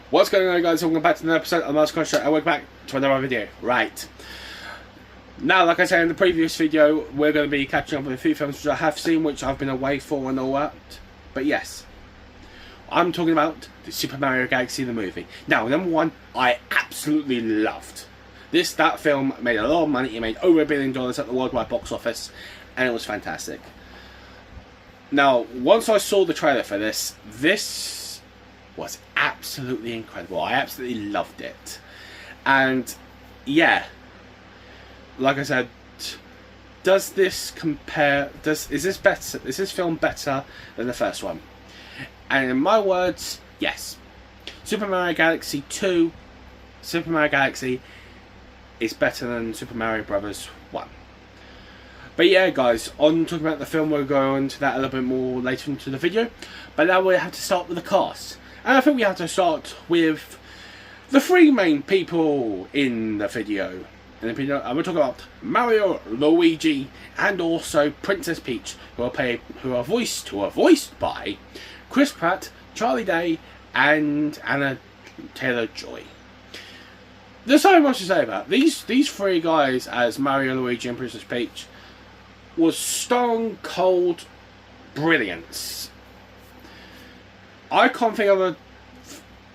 What's going on, guys? Welcome back to another episode of the Master Show, and welcome back to another video. Right. Now, like I said in the previous video, we're going to be catching up with a few films which I have seen, which I've been away for and all that. But yes, I'm talking about the Super Mario Galaxy, the movie. Now, number one, I absolutely loved. That film made a lot of money. It made over $1 billion at the worldwide box office, and it was fantastic. Now, once I saw the trailer for this was absolutely incredible. I absolutely loved it. And yeah, like I said, does this compare, is this film better than the first one? And in my words, yes. Super Mario Galaxy 2, Super Mario Galaxy is better than Super Mario Bros. 1. But yeah, guys, on talking about the film, we'll go into that a little bit more later into the video. But now we have to start with the cast. And I think we have to start with the three main people in the video. And we're talking about Mario, Luigi, and also Princess Peach, who are voiced by Chris Pratt, Charlie Day, and Anna Taylor-Joy. There's so much to say about these three guys as Mario, Luigi, and Princess Peach. Was stone cold brilliance. I can't think of a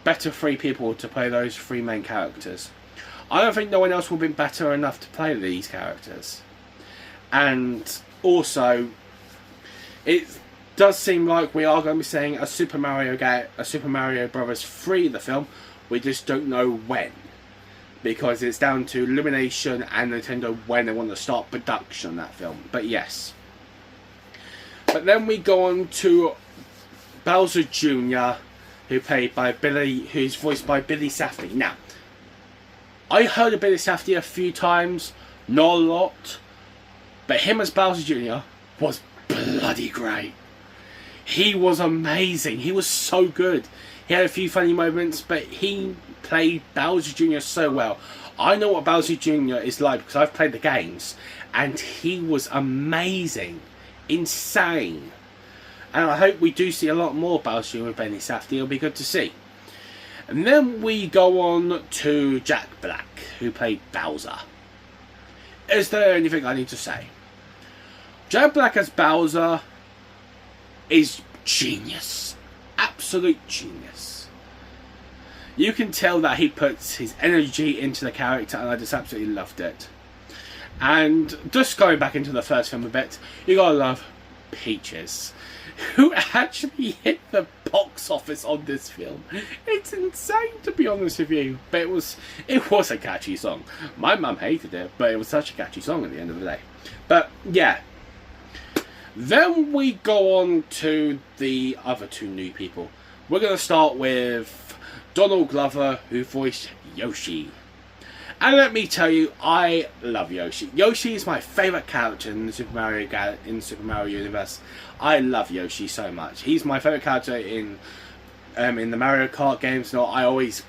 better three people to play those three main characters. I don't think no one else will be better enough to play these characters. And also, it does seem like we are going to be seeing a Super Mario Bros. 3 the film. We just don't know when. Because it's down to Illumination and Nintendo when they want to start production on that film. But yes. But then we go on to Bowser Jr., who's voiced by Billy Safdie. Now, I heard of Billy Safdie a few times, not a lot, but him as Bowser Jr. was bloody great. He was amazing. He was so good. He had a few funny moments, but he played Bowser Jr. so well. I know what Bowser Jr. is like because I've played the games, and he was amazing, insane. And I hope we do see a lot more Bowser Jr. with Billy Safdie. It'll be good to see. And then we go on to Jack Black, who played Bowser. Is there anything I need to say? Jack Black as Bowser is genius. Absolute genius. You can tell that he puts his energy into the character, and I just absolutely loved it. And just going back into the first film a bit, you gotta love Peaches, who actually hit the box office on this film. It's insane, to be honest with you, but it was a catchy song. My mum hated it, but it was such a catchy song at the end of the day. But yeah. Then we go on to the other two new people. We're going to start with Donald Glover, who voiced Yoshi. And let me tell you, I love Yoshi. Yoshi is my favourite character in the Super Mario universe. I love Yoshi so much. He's my favourite character in the Mario Kart games. No, I always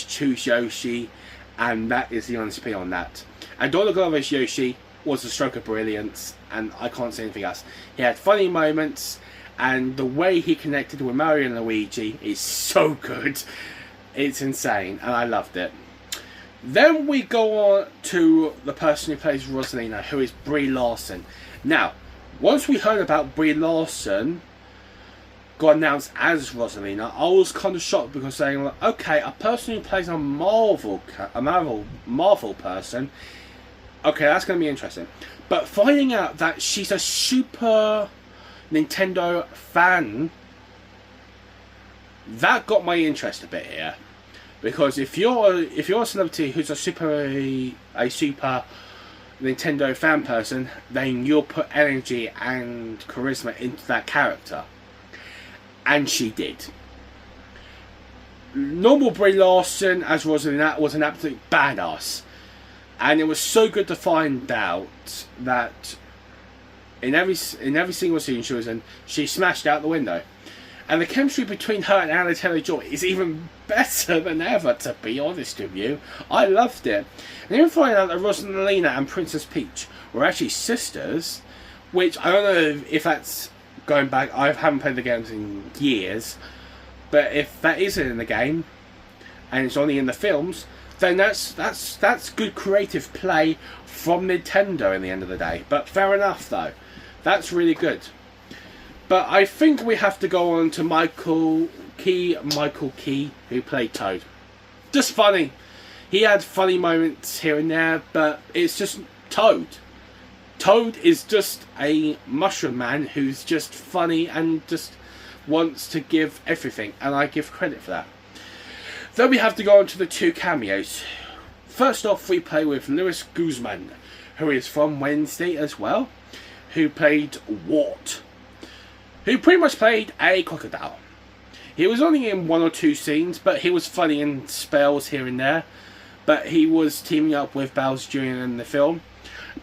choose Yoshi, and that is the honest opinion on that. And Donald Glover's Yoshi was a stroke of brilliance, and I can't say anything else. He had funny moments, and the way he connected with Mario and Luigi is so good. It's insane, and I loved it. Then we go on to the person who plays Rosalina, who is Brie Larson. Now, once we heard about Brie Larson got announced as Rosalina, I was kind of shocked because saying, okay, a person who plays a Marvel person. Okay, that's going to be interesting. But finding out that she's a Super Nintendo fan, that got my interest a bit here. Because if you're a celebrity who's a super Nintendo fan person, then you'll put energy and charisma into that character. And she did. Normal Brie Larson as Rosalina was an absolute badass. And it was so good to find out that in every single scene she was in, she smashed out the window. And the chemistry between her and Anna Taylor-Joy is even better than ever, to be honest with you. I loved it. And even finding out that Rosalina and Princess Peach were actually sisters, which I don't know if that's going back. I haven't played the games in years, but if that is in the game, and it's only in the films, then that's good creative play from Nintendo in the end of the day. But fair enough though, that's really good. But I think we have to go on to Michael Key, who played Toad. Just funny. He had funny moments here and there, but it's just Toad. Toad is just a mushroom man who's just funny and just wants to give everything, and I give credit for that. Then we have to go on to the 2 cameos. First off, we play with Luis Guzman, who is from Wednesday as well, who played Wart, who pretty much played a crocodile. He was only in 1 or 2 scenes, but he was funny in spells here and there. But he was teaming up with Bowser Jr. in the film.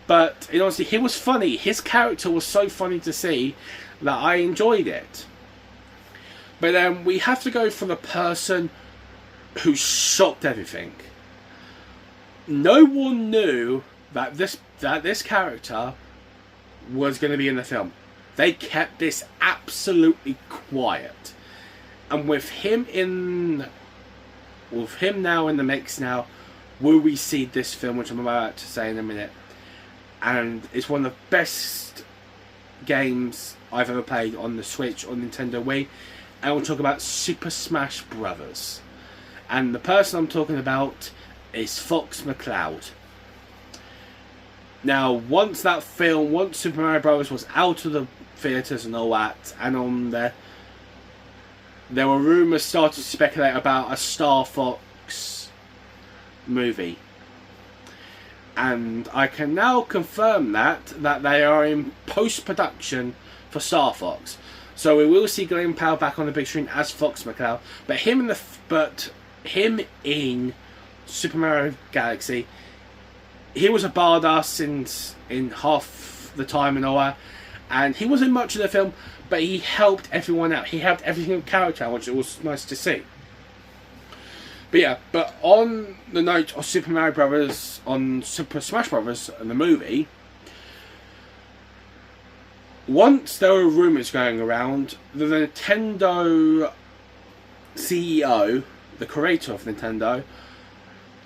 But in honesty, he was funny. His character was so funny to see that I enjoyed it. But then we have to go for the person who shocked everything. No one knew that this character was going to be in the film. They kept this absolutely quiet. And with him now in the mix now, will we see this film, which I'm about to say in a minute. And it's one of the best games I've ever played on the Switch or Nintendo Wii. And we'll talk about Super Smash Bros. And the person I'm talking about is Fox McCloud. Now, once Super Mario Bros. Was out of the theatres and all that, and on there were rumours started to speculate about a Star Fox movie. And I can now confirm that they are in post-production for Star Fox. So we will see Glen Powell back on the big screen as Fox McCloud, but him in Super Mario Galaxy, he was a badass in half the time and all that, and he wasn't much of the film, but he helped everyone out. He helped every single character out, which was nice to see. But yeah, but on the note of Super Mario Brothers, on Super Smash Brothers and the movie, once there were rumours going around, the Nintendo CEO, the creator of Nintendo,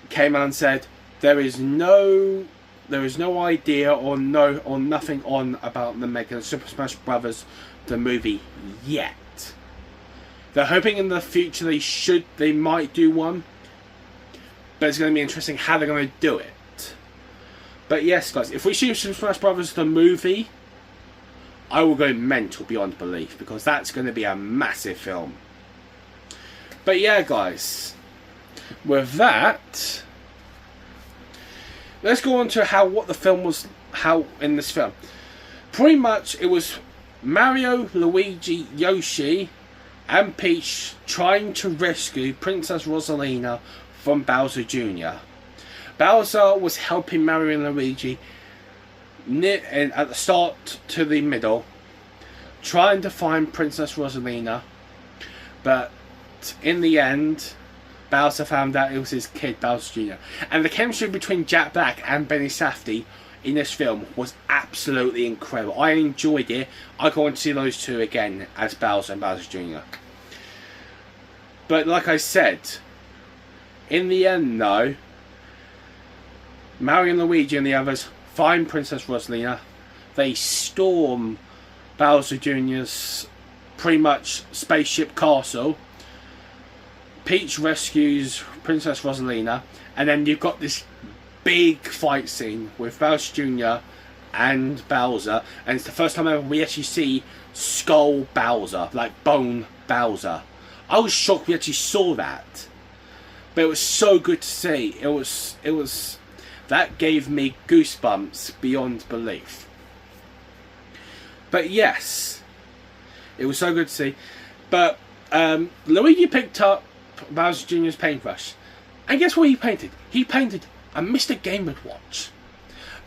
came out and said there is no idea or nothing on about them making Super Smash Brothers the movie yet. They're hoping in the future they might do one, but it's going to be interesting how they're going to do it. But yes, guys, if we see Super Smash Brothers the movie, I will go mental beyond belief, because that's going to be a massive film. But yeah, guys, with that, let's go on to what the film was, how in this film. Pretty much it was Mario, Luigi, Yoshi and Peach trying to rescue Princess Rosalina from Bowser Jr. Bowser was helping Mario and Luigi at the start to the middle, trying to find Princess Rosalina, but in the end Bowser found out it was his kid, Bowser Jr. And the chemistry between Jack Black and Benny Safdie in this film was absolutely incredible. I enjoyed it. I go on to see those two again as Bowser and Bowser Jr. But like I said, in the end though, Mario and Luigi and the others find Princess Rosalina. They storm Bowser Jr.'s pretty much spaceship castle. Peach rescues Princess Rosalina, and then you've got this big fight scene with Bowser Jr. and Bowser, and it's the first time ever we actually see Skull Bowser, like Bone Bowser. I was shocked we actually saw that, but it was so good to see. It was that gave me goosebumps beyond belief. But yes, it was so good to see. But Luigi picked up Bowser Jr.'s paintbrush, and guess what he painted? He painted a Mr. Game & Watch.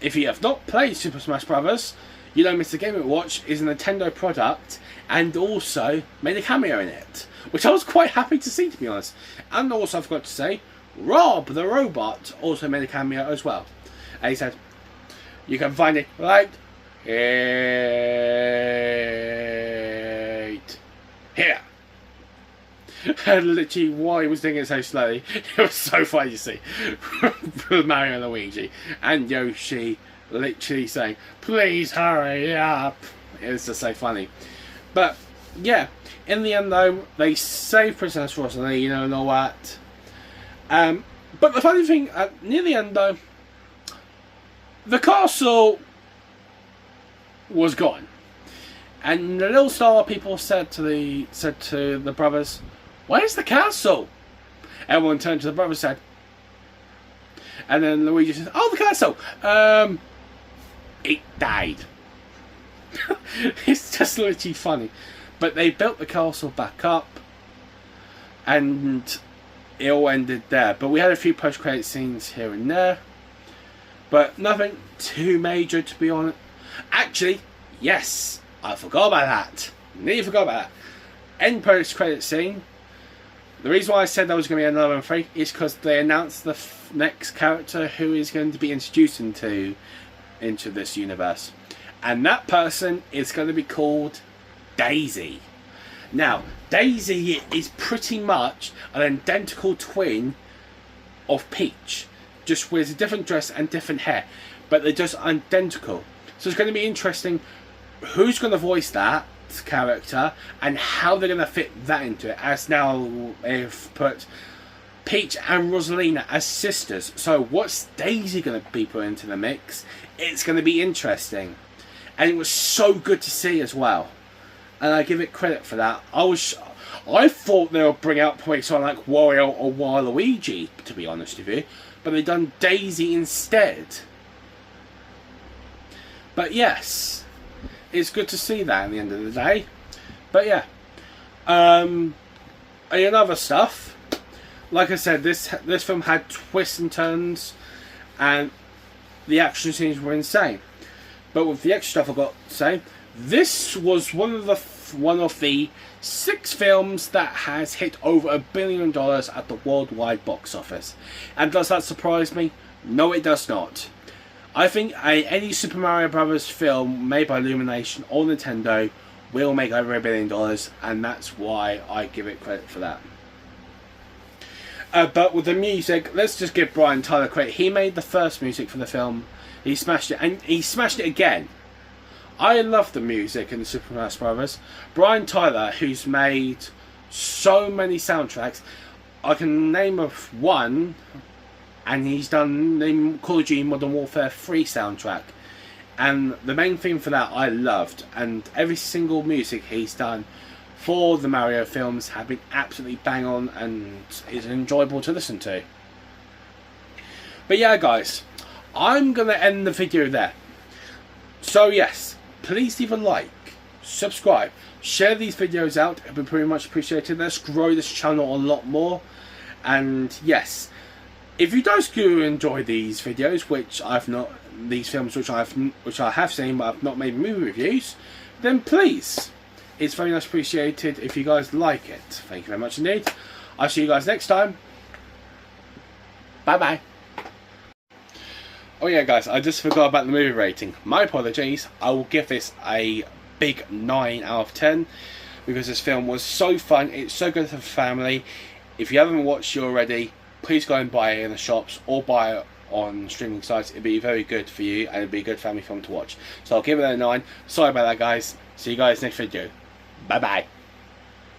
If you have not played Super Smash Bros., you know Mr. Game & Watch is a Nintendo product, and also made a cameo in it, which I was quite happy to see, to be honest. And also I forgot to say, Rob the Robot also made a cameo as well. And he said, you can find it right here. And literally, why he was doing it so slowly, it was so funny to see. Mario and Luigi and Yoshi literally saying, "Please hurry up." It was just so funny. But yeah, in the end though, they save Princess Rosalina and all that. But the funny thing, near the end though, the castle was gone. And the little star people said to the brothers, "Where's the castle?" Everyone turned to the brothers and said, and then Luigi said, "Oh, the castle. It died." It's just literally funny. But they built the castle back up, and it all ended there. But we had a few post-credit scenes here and there, but nothing too major, to be honest. Actually, yes, I forgot about that. Nearly forgot about that. End post-credit scene. The reason why I said there was going to be another 3 is because they announced the next character who is going to be introduced into this universe. And that person is going to be called Daisy. Now, Daisy is pretty much an identical twin of Peach. Just wears a different dress and different hair. But they're just identical. So it's going to be interesting who's going to voice that character and how they're going to fit that into it. As now they've put Peach and Rosalina as sisters. So what's Daisy going to be put into the mix? It's going to be interesting. And it was so good to see as well. And I give it credit for that. I thought they would bring out probably someone like Wario or Waluigi, to be honest with you. But they've done Daisy instead. But yes, it's good to see that at the end of the day. But yeah, and other stuff, like I said, this film had twists and turns, and the action scenes were insane. But with the extra stuff, I've got to say, this was one of the 6 films that has hit over $1 billion at the worldwide box office. And does that surprise me? No, it does not. I think any Super Mario Brothers film made by Illumination or Nintendo will make over $1 billion, and that's why I give it credit for that. But with the music, let's just give Brian Tyler credit. He made the first music for the film. He smashed it, and he smashed it again. I love the music in the Super Mario Brothers. Brian Tyler, who's made so many soundtracks, I can name of one. And he's done the Call of Duty Modern Warfare 3 soundtrack. And the main theme for that I loved. And every single music he's done for the Mario films have been absolutely bang on and is enjoyable to listen to. But yeah guys, I'm going to end the video there. So yes, please leave a like, subscribe, share these videos out. It would be pretty much appreciated. Let's grow this channel a lot more. And yes, if you guys do enjoy these videos, which these films which I have seen but I've not made movie reviews, then please, it's very much appreciated if you guys like it. Thank you very much indeed. I'll see you guys next time. Bye bye. Oh yeah guys, I just forgot about the movie rating. My apologies. I will give this a big 9 out of 10 because this film was so fun. It's so good for the family. If you haven't watched it already, please go and buy it in the shops or buy it on streaming sites. It'd be very good for you and it'd be a good family film to watch. So I'll give it a 9. Sorry about that guys. See you guys next video. Bye bye.